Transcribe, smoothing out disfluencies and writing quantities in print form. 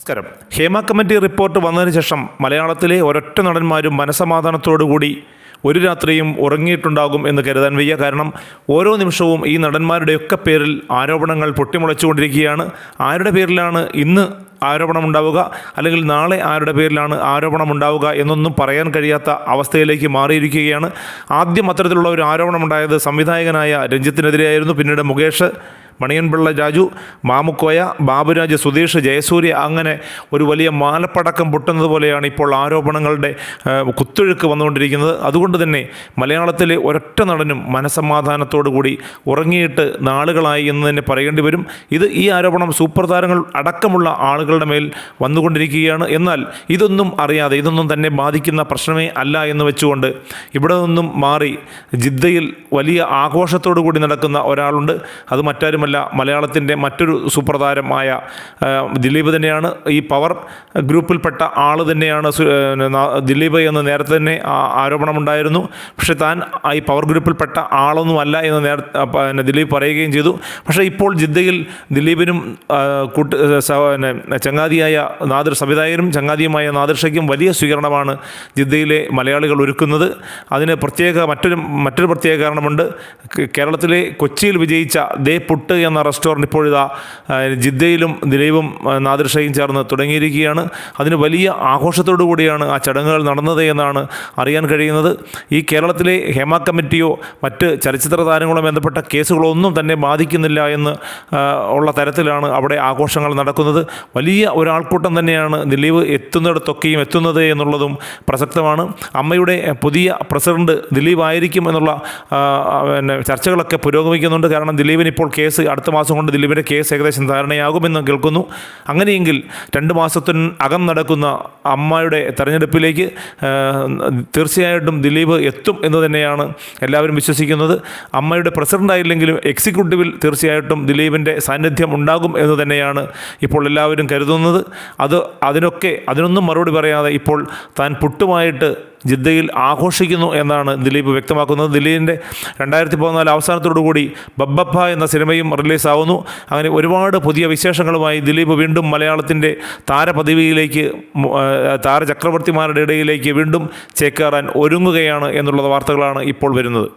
നമസ്കാരം. Hema committee report വന്നതിന് ശേഷം മലയാളത്തിലെ ഒരൊറ്റ നടന്മാരും മനസമാധാനത്തോടുകൂടി ഒരു രാത്രിയും ഉറങ്ങിയിട്ടുണ്ടാകും എന്ന് കരുതാൻ വയ്യ. കാരണം ഓരോ നിമിഷവും ഈ നടന്മാരുടെയൊക്കെ പേരിൽ ആരോപണങ്ങൾ പൊട്ടിമുളച്ചുകൊണ്ടിരിക്കുകയാണ്. ആരുടെ പേരിലാണ് ഇന്ന് ആരോപണം ഉണ്ടാവുക, അല്ലെങ്കിൽ നാളെ ആരുടെ പേരിലാണ് ആരോപണം ഉണ്ടാവുക എന്നൊന്നും പറയാൻ കഴിയാത്ത അവസ്ഥയിലേക്ക് മാറിയിരിക്കുകയാണ്. ആദ്യം അത്തരത്തിലുള്ള ഒരു ആരോപണം ഉണ്ടായത് സംവിധായകനായ രഞ്ജിത്തിനെതിരെയായിരുന്നു. പിന്നീട് മുകേഷ്, മണിയൻപിള്ള രാജു, മാമുക്കോയ, ബാബുരാജ്, സുധീഷ്, ജയസൂര്യ, അങ്ങനെ ഒരു വലിയ മാലപ്പടക്കം പൊട്ടുന്നത് പോലെയാണ് ഇപ്പോൾ ആരോപണങ്ങളുടെ കുത്തൊഴുക്ക് വന്നുകൊണ്ടിരിക്കുന്നത്. അതുകൊണ്ട് തന്നെ മലയാളത്തിലെ ഒരൊറ്റ നടനും മനസമാധാനത്തോടു കൂടി ഉറങ്ങിയിട്ട് നാളുകളായി എന്ന് തന്നെ പറയേണ്ടി വരും. ഈ ആരോപണം സൂപ്പർ താരങ്ങൾ അടക്കമുള്ള ആളുകളുടെ മേൽ വന്നുകൊണ്ടിരിക്കുകയാണ്. എന്നാൽ ഇതൊന്നും അറിയാതെ, ഇതൊന്നും തന്നെ ബാധിക്കുന്ന പ്രശ്നമേ അല്ല എന്ന് വെച്ചുകൊണ്ട് ഇവിടെ നിന്നും മാറി ജിദ്ദയിൽ വലിയ ആഘോഷത്തോടു കൂടി നടക്കുന്ന ഒരാളുണ്ട്. അത് മറ്റാരും മലയാളത്തിൻ്റെ മറ്റൊരു സൂപ്പർ താരമായ ദിലീപ് തന്നെയാണ്. ഈ പവർ ഗ്രൂപ്പിൽപ്പെട്ട ആൾ തന്നെയാണ് ദിലീപ് എന്ന് നേരത്തെ തന്നെ ആരോപണമുണ്ടായിരുന്നു. പക്ഷേ താൻ ഈ പവർ ഗ്രൂപ്പിൽപ്പെട്ട ആളൊന്നുമല്ല എന്ന് ദിലീപ് പറയുകയും ചെയ്തു. പക്ഷേ ഇപ്പോൾ ജിദ്ദയിൽ ദിലീപിനും ചങ്ങാതിയായ സംവിധായകനും ചങ്ങാതിയുമായ നാദിർ ഷയ്ക്കും വലിയ സ്വീകരണമാണ് ജിദ്ദയിലെ മലയാളികൾ ഒരുക്കുന്നത്. അതിന് മറ്റൊരു പ്രത്യേക കാരണമുണ്ട്. കേരളത്തിലെ കൊച്ചിയിൽ വിജയിച്ച ദേ പുട്ട് എന്ന റെസ്റ്റോറൻറ്റ് ഇപ്പോഴിതാ ജിദ്ദയിലും ദിലീപും നാദിർ ഷയും ചേർന്ന് തുടങ്ങിയിരിക്കുകയാണ്. അതിന് വലിയ ആഘോഷത്തോടു കൂടിയാണ് ആ ചടങ്ങുകൾ നടന്നത് എന്നാണ് അറിയാൻ കഴിയുന്നത്. ഈ കേരളത്തിലെ ഹേമ കമ്മിറ്റിയോ മറ്റ് ചലച്ചിത്ര താരങ്ങളോ ബന്ധപ്പെട്ട കേസുകളോ ഒന്നും തന്നെ ബാധിക്കുന്നില്ല എന്ന് ഉള്ള തരത്തിലാണ് അവിടെ ആഘോഷങ്ങൾ നടക്കുന്നത്. വലിയ ഒരാൾക്കൂട്ടം തന്നെയാണ് ദിലീപ് എത്തുന്നിടത്തൊക്കെയും എത്തുന്നത് എന്നുള്ളതും പ്രസക്തമാണ്. അമ്മയുടെ പുതിയ പ്രസിഡന്റ് ദിലീപ് ആയിരിക്കും എന്നുള്ള ചർച്ചകളൊക്കെ പുരോഗമിക്കുന്നുണ്ട്. കാരണം ദിലീപിന് ഇപ്പോൾ കേസ് അടുത്ത മാസം കൊണ്ട് ദിലീപിൻ്റെ കേസ് ഏകദേശം ധാരണയാകുമെന്ന് കേൾക്കുന്നു. അങ്ങനെയെങ്കിൽ 2 മാസത്തിനകം നടക്കുന്ന അമ്മയുടെ തെരഞ്ഞെടുപ്പിലേക്ക് തീർച്ചയായിട്ടും ദിലീപ് എത്തും എന്ന് തന്നെയാണ് എല്ലാവരും വിശ്വസിക്കുന്നത്. അമ്മയുടെ പ്രസിഡൻ്റായില്ലെങ്കിലും എക്സിക്യൂട്ടീവിൽ തീർച്ചയായിട്ടും ദിലീപിൻ്റെ സാന്നിധ്യം ഉണ്ടാകും എന്ന് തന്നെയാണ് ഇപ്പോൾ എല്ലാവരും കരുതുന്നത്. അതിനൊന്നും മറുപടി പറയാതെ ഇപ്പോൾ താൻ പുട്ടുമായിട്ട് ജിദ്ദയിൽ ആഘോഷിക്കുന്നു എന്നാണ് ദിലീപ് വ്യക്തമാക്കുന്നത്. ദിലീപിൻ്റെ 2014 അവസാനത്തോടുകൂടി ബബ്ബപ്പ എന്ന സിനിമയും റിലീസാവുന്നു. അങ്ങനെ ഒരുപാട് പുതിയ വിശേഷങ്ങളുമായി ദിലീപ് വീണ്ടും മലയാളത്തിൻ്റെ താരപദവിയിലേക്ക്, താരചക്രവർത്തിമാരുടെ ഇടയിലേക്ക് വീണ്ടും ചേക്കേറാൻ ഒരുങ്ങുകയാണ് എന്നുള്ള വാർത്തകളാണ് ഇപ്പോൾ വരുന്നത്.